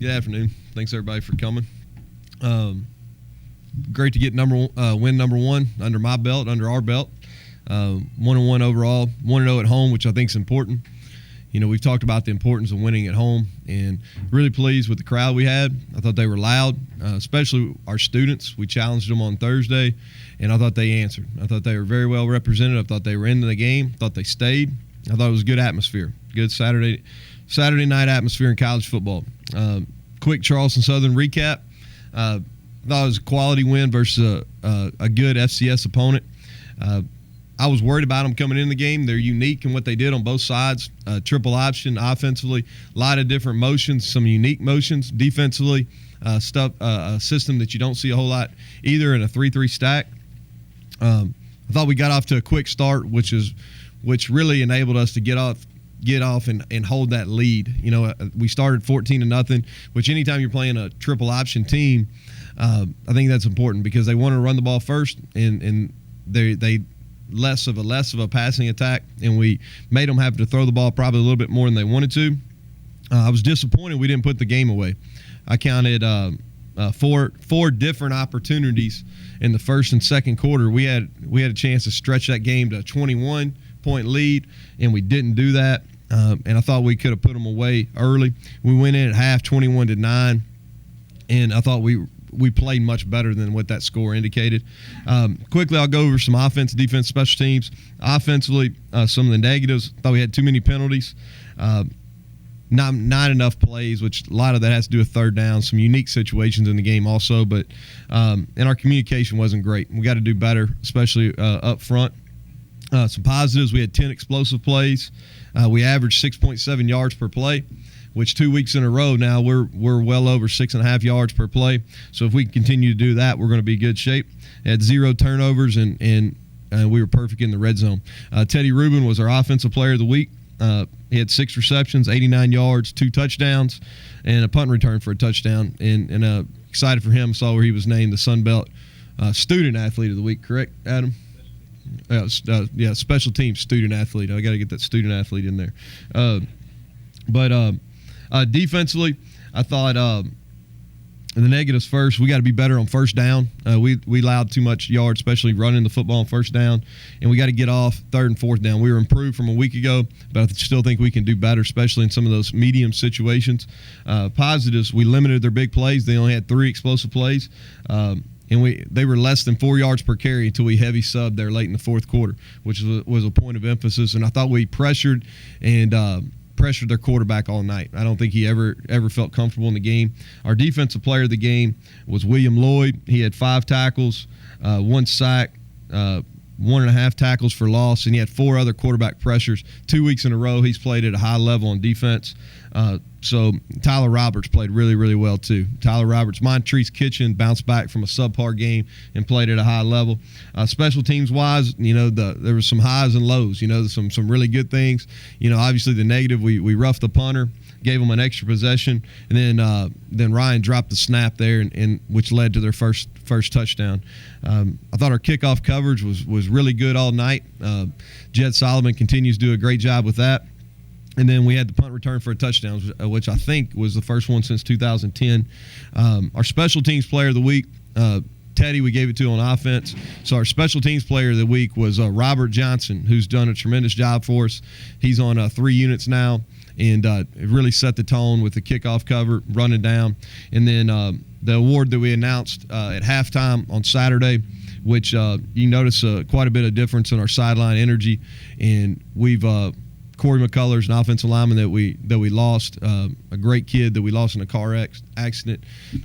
Good afternoon. Thanks everybody for coming. Great to get win number one under my belt, under our belt. 1-1 overall, 1-0 at home, which I think is important. You know, we've talked about the importance of winning at home, and really pleased with the crowd we had. I thought they were loud, especially our students. We challenged them on Thursday, and I thought they answered. I thought they were very well represented. I thought they were into the game. I thought they stayed. I thought it was a good atmosphere, good Saturday night atmosphere in college football. Quick Charleston Southern recap. I thought it was a quality win versus a good FCS opponent. I was worried about them coming in the game. They're unique in what they did on both sides. Triple option offensively, a lot of different motions, some unique motions defensively. A system that you don't see a whole lot either in a 3-3 stack. I thought we got off to a quick start, which really enabled us to get off and hold that lead. You know, we started 14-0, which anytime you're playing a triple option team, I think that's important because they want to run the ball first, and they less of a passing attack, and we made them have to throw the ball probably a little bit more than they wanted to. I was disappointed we didn't put the game away. I counted four different opportunities in the first and second quarter. We had a chance to stretch that game to a 21-point lead, and we didn't do that. And I thought we could have put them away early. We went in at half 21-9, and I thought we played much better than what that score indicated. Quickly, I'll go over some offense, defense, special teams. Offensively, some of the negatives. I thought we had too many penalties. Not enough plays, which a lot of that has to do with third down, some unique situations in the game also. But and our communication wasn't great. We got to do better, especially up front. Some positives, we had 10 explosive plays. We averaged 6.7 yards per play, which 2 weeks in a row now we're well over 6.5 yards per play. So if we continue to do that, we're going to be in good shape. Had 0 turnovers, and we were perfect in the red zone. Teddy Rubin was our offensive player of the week. He had 6 receptions, 89 yards, 2 touchdowns, and a punt return for a touchdown. And excited for him. Saw where he was named the Sun Belt Student Athlete of the Week. Correct, Adam? Yeah, special teams student athlete. I got to get that student athlete in there. But defensively, I thought the negatives first. We got to be better on first down. We allowed too much yards, especially running the football on first down, and we got to get off third and fourth down. We were improved from a week ago, but I still think we can do better, especially in some of those medium situations. Positives, we limited their big plays. They only had 3 explosive plays. And they were less than 4 yards per carry until we heavy subbed there late in the fourth quarter, which was a point of emphasis. And I thought we pressured their quarterback all night. I don't think he ever felt comfortable in the game. Our defensive player of the game was William Lloyd. He had 5 tackles, 1 sack, 1.5 tackles for loss, and he had 4 other quarterback pressures. 2 weeks in a row, he's played at a high level on defense. So Tyler Roberts played really, really well too. Tyler Roberts, Montrese Kitchen bounced back from a subpar game and played at a high level. Special teams wise, you know, there was some highs and lows. You know, some really good things. You know, obviously the negative, we roughed the punter, gave him an extra possession, and then Ryan dropped the snap there, and which led to their first touchdown. I thought our kickoff coverage was really good all night. Jed Solomon continues to do a great job with that. And then we had the punt return for a touchdown, which I think was the first one since 2010. Our special teams player of the week, Teddy, we gave it to on offense. So our special teams player of the week was Robert Johnson, who's done a tremendous job for us. He's on 3 units now, and it really set the tone with the kickoff cover, running down. And then the award that we announced at halftime on Saturday, which you notice quite a bit of difference in our sideline energy. And we've Corey McCullers, an offensive lineman that we lost, a great kid that we lost in a car accident.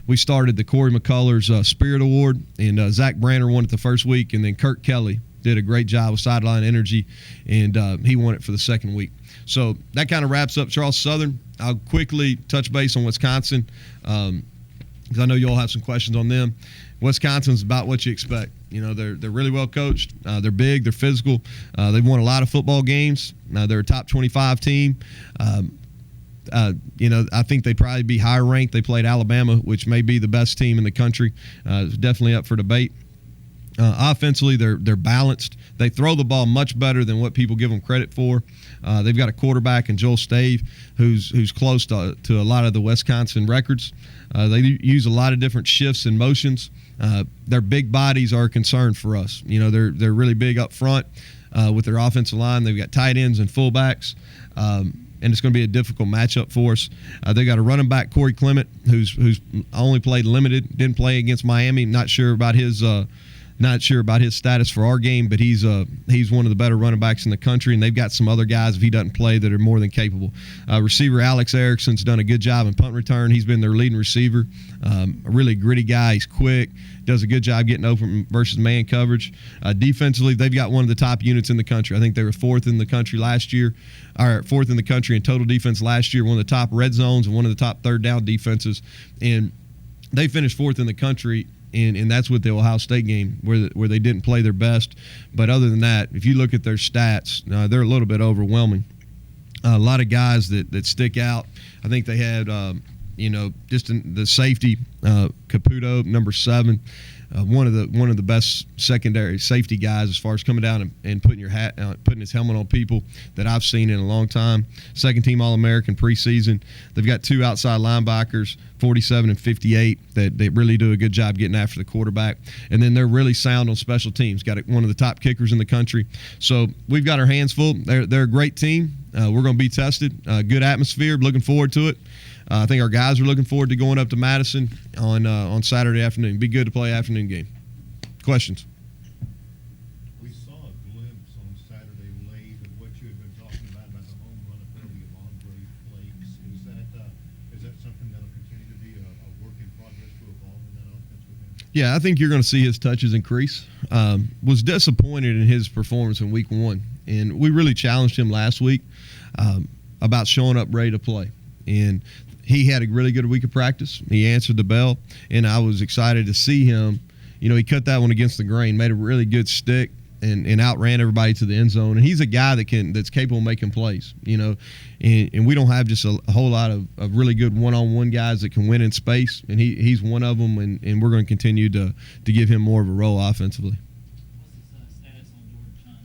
We started the Corey McCullers Spirit Award, and Zach Branner won it the first week, and then Kirk Kelly did a great job with sideline energy, and he won it for the second week. So that kind of wraps up Charleston Southern. I'll quickly touch base on Wisconsin because I know you all have some questions on them. Wisconsin's about what you expect. You know, they're really well coached. They're big. They're physical. They've won a lot of football games. They're a top 25 team. You know, I think they'd probably be higher ranked. They played Alabama, which may be the best team in the country. It's definitely up for debate. Offensively, they're balanced. They throw the ball much better than what people give them credit for. They've got a quarterback in Joel Stave who's close to a lot of the Wisconsin records. They use a lot of different shifts and motions. Their big bodies are a concern for us. They're really big up front with their offensive line. They've got tight ends and fullbacks. And it's going to be a difficult matchup for us. They got a running back, Corey Clement, who's only played limited, didn't play against Miami. Not sure about his status for our game, but he's one of the better running backs in the country, and they've got some other guys, if he doesn't play, that are more than capable. Receiver Alex Erickson's done a good job in punt return. He's been their leading receiver. A really gritty guy. He's quick, does a good job getting open versus man coverage. Defensively, they've got one of the top units in the country. I think they were fourth in the country in total defense last year, one of the top red zones and one of the top third down defenses. And they finished fourth in the country. And that's with the Ohio State game where they didn't play their best. But other than that, if you look at their stats, they're a little bit overwhelming. A lot of guys that stick out. I think they had, just in the safety, Caputo, number 7, one of the best secondary safety guys as far as coming down and putting his helmet on people that I've seen in a long time. Second team All-American preseason. They've got 2 outside linebackers, 47 and 58, that they really do a good job getting after the quarterback. And then they're really sound on special teams. Got one of the top kickers in the country. So we've got our hands full. They're a great team. We're going to be tested. Good atmosphere. Looking forward to it. I think our guys are looking forward to going up to Madison on Saturday afternoon. Be good to play afternoon game. Questions? We saw a glimpse on Saturday late of what you had been talking about the home run ability of Andre Flakes. Is that something that'll continue to be a work in progress to evolve in that offense with him? Yeah, I think you're going to see his touches increase. Was disappointed in his performance in week 1, and we really challenged him last week about showing up ready to play. And he had a really good week of practice. He answered the bell, and I was excited to see him. He cut that one against the grain, made a really good stick, and outran everybody to the end zone. And he's a guy that's capable of making plays, and we don't have just a whole lot of really good one-on-one guys that can win in space, and he's one of them, and we're going to continue to give him more of a role offensively. What's his status on Jordan Chun?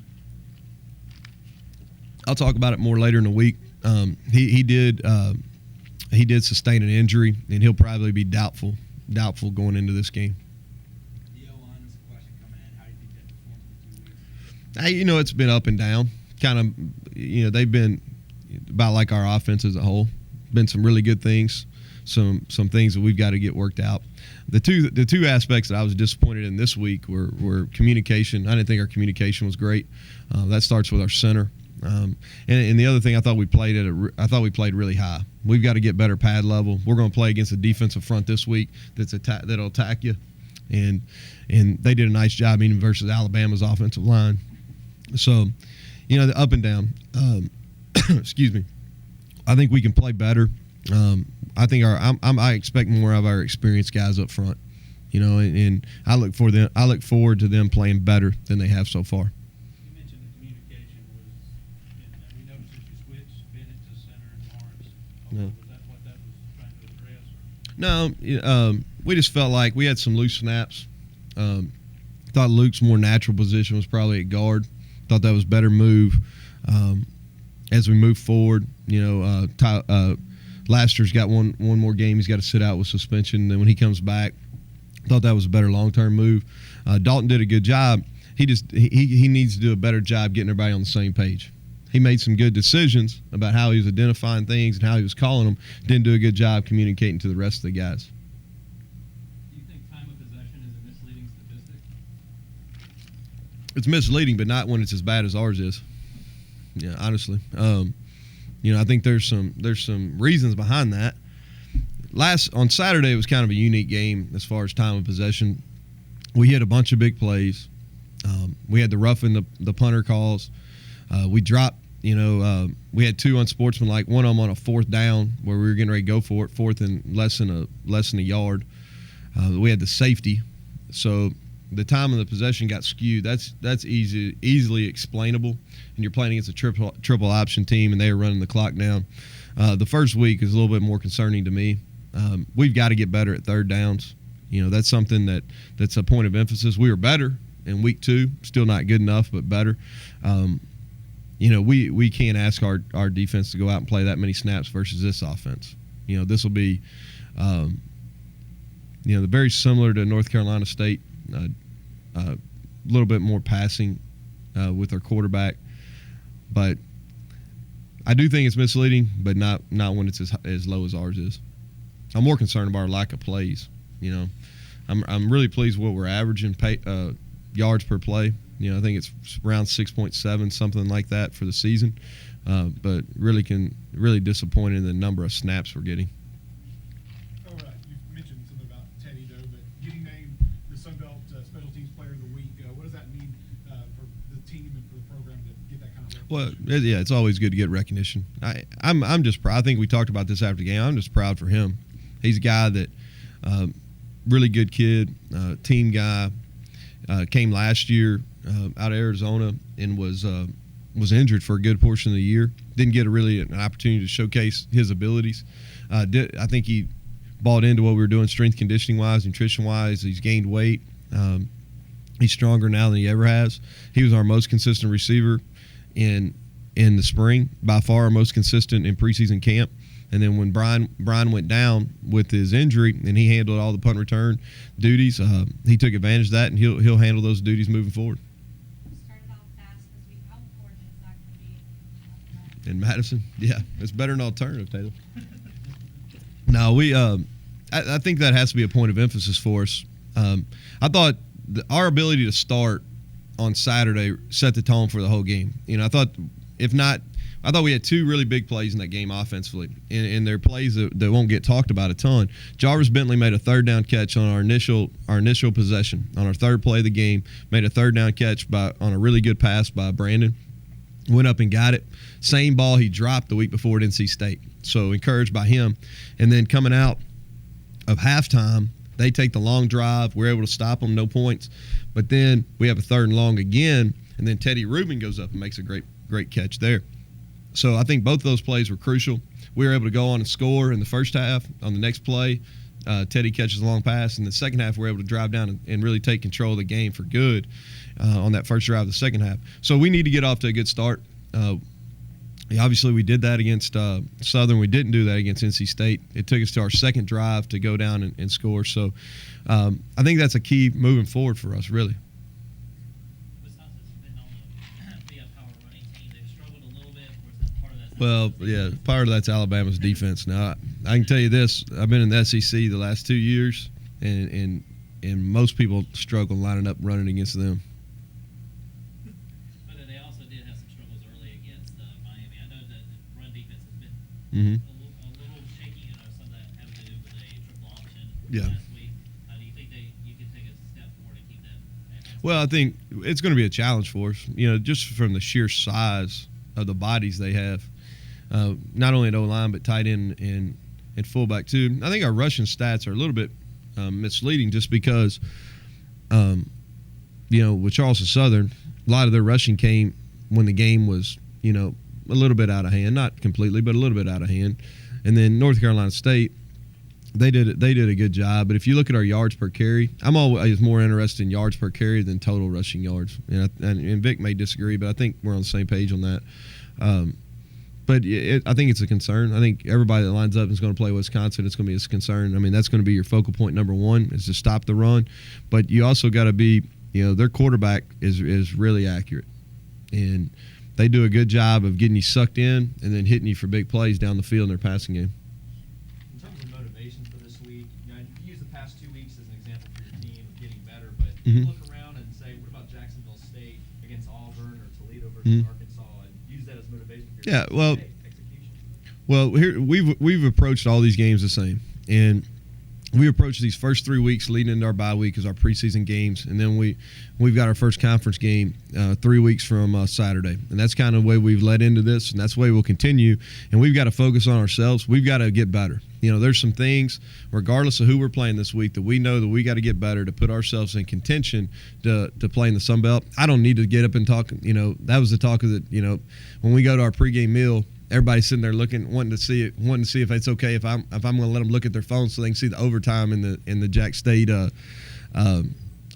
I'll talk about it more later in the week. He did sustain an injury, and he'll probably be doubtful going into this game. The O-line is a question coming in. How do you think that performed in 2 weeks? It's been up and down. Kind of, they've been about like our offense as a whole. Been some really good things, some things that we've got to get worked out. The two aspects that I was disappointed in this week were communication. I didn't think our communication was great. That starts with our center. And the other thing, I thought we played really high. We've got to get better pad level. We're going to play against a defensive front this week that'll attack you, and they did a nice job even versus Alabama's offensive line. So, the up and down. Excuse me. I think we can play better. I think I expect more of our experienced guys up front. And I look forward to them playing better than they have so far. No. Was that what that was trying to address? No, we just felt like we had some loose snaps. Thought Luke's more natural position was probably at guard. Thought that was better move as we move forward. Laster's got one more game. He's got to sit out with suspension. Then when he comes back, thought that was a better long-term move. Dalton did a good job. He needs to do a better job getting everybody on the same page. He made some good decisions about how he was identifying things and how he was calling them. Didn't do a good job communicating to the rest of the guys. Do you think time of possession is a misleading statistic? It's misleading, but not when it's as bad as ours is. Yeah, honestly. I think there's some reasons behind that. On Saturday, it was kind of a unique game as far as time of possession. We hit a bunch of big plays. We had the roughing the punter calls. We dropped. We had 2 unsportsmanlike. One of them on a 4th down where we were getting ready to go for it, 4th and less than a yard. We had the safety, so the time of the possession got skewed. That's easily explainable. And you're playing against a triple option team, and they were running the clock down. The first week is a little bit more concerning to me. We've got to get better at third downs. That's something that's a point of emphasis. We were better in week 2. Still not good enough, but better. We can't ask our defense to go out and play that many snaps versus this offense. This will be, very similar to North Carolina State. A little bit more passing with our quarterback, but I do think it's misleading, but not when it's as low as ours is. I'm more concerned about our lack of plays. I'm really pleased with what we're averaging yards per play. I think it's around 6.7, something like that for the season. But really disappointed in the number of snaps we're getting. All right, you've mentioned something about Teddy though, but getting named the Sun Belt Special Teams Player of the Week, what does that mean for the team and for the program to get that kind of recognition? Well, yeah, it's always good to get recognition. I'm just proud. I think we talked about this after the game. I'm just proud for him. He's a guy that really good kid, team guy. Came last year out of Arizona and was injured for a good portion of the year. Didn't get an opportunity to showcase his abilities. I think he bought into what we were doing strength conditioning wise, nutrition wise. He's gained weight. He's stronger now than he ever has. He was our most consistent receiver in the spring, by far our most consistent in preseason camp. And then when Brian went down with his injury and he handled all the punt return duties, he took advantage of that, and he'll handle those duties moving forward. Started off fast this week. How important is that going to be? In Madison, yeah, it's better than alternative, Taylor. No, I think that has to be a point of emphasis for us. I thought our ability to start on Saturday set the tone for the whole game. I thought we had 2 really big plays in that game offensively, and they're plays that won't get talked about a ton. Jarvis Bentley made a 3rd down catch on our initial possession. On our 3rd play of the game, made a 3rd down catch on a really good pass by Brandon. Went up and got it. Same ball he dropped the week before at NC State. So encouraged by him. And then coming out of halftime, they take the long drive. We're able to stop them, no points. But then we have a 3rd and long again, and then Teddy Rubin goes up and makes a great catch there. So I think both of those plays were crucial. We were able to go on and score in the first half. On the next play, Teddy catches a long pass. In the second half, we're able to drive down and really take control of the game for good on that first drive of the second half. So we need to get off to a good start. Obviously, we did that against Southern. We didn't do that against NC State. It took us to our second drive to go down and score. So I think that's a key moving forward for us, really. Well, yeah, part of that's Alabama's defense. Now, I can tell you this: I've been in the SEC the last 2 years, and most people struggle lining up running against them. But they also did have some struggles early against Miami. I know that the run defense has been Mm-hmm. a little shaky. Some of that having to do with a triple option Yeah. last week. Do you think you can take a step forward and keep that? Well, I think it's going to be a challenge for us. Just from the sheer size of the bodies they have. Not only at O-line, but tight end and fullback, too. I think our rushing stats are a little bit misleading just because, with Charleston Southern, a lot of their rushing came when the game was, a little bit out of hand. Not completely, but a little bit out of hand. And then North Carolina State, they did a good job. But if you look at our yards per carry, I'm always more interested in yards per carry than total rushing yards. And Vic may disagree, but I think we're on the same page on that. But I think it's a concern. I think everybody that lines up is going to play Wisconsin. It's going to be a concern. I mean, that's going to be your focal point number one is to stop the run. But you also got to be, their quarterback is really accurate. And they do a good job of getting you sucked in and then hitting you for big plays down the field in their passing game. In terms of motivation for this week, you use the past 2 weeks as an example for your team of getting better. But you look around and say, what about Jacksonville State against Auburn or Toledo versus Arkansas? Use that as motivation for your execution. Well, here we've approached all these games the same, and we approached these first 3 weeks leading into our bye week as our preseason games, and then we've got our first conference game 3 weeks from Saturday, and that's kind of the way we've led into this, and that's the way we'll continue. And we've got to focus on ourselves. We've got to get better. There's some things, regardless of who we're playing this week, that we know that we got to get better to put ourselves in contention to play in the Sun Belt. I don't need to get up and talk. That was the talk of the. When we go to our pregame meal, everybody's sitting there wanting to see if it's okay if I'm going to let them look at their phone so they can see the overtime in the Jack State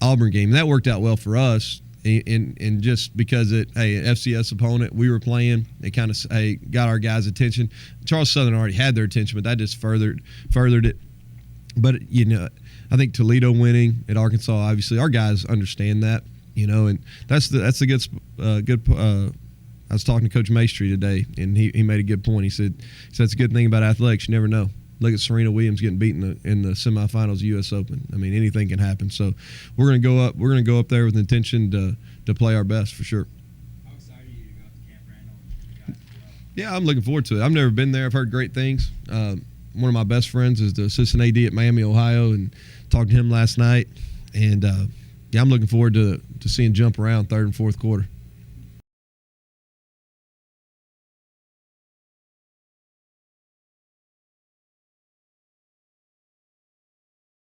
Auburn game. And that worked out well for us. And just because FCS opponent we were playing, it kind of got our guys' attention. Charles Southern already had their attention, but that just furthered it. But I think Toledo winning at Arkansas, obviously, our guys understand that, and that's a good. I was talking to Coach Maestri today, and he made a good point. He said that's a good thing about athletics. You never know. Look at Serena Williams getting beaten in the semifinals of U.S. Open. I mean, anything can happen. So we're going to go up. We're going to go up there with the intention to play our best for sure. How excited are you to go up to Camp Randall with the guys as well? Yeah, I'm looking forward to it. I've never been there. I've heard great things. One of my best friends is the assistant AD at Miami, Ohio, and talked to him last night. And I'm looking forward to seeing jump around third and fourth quarter.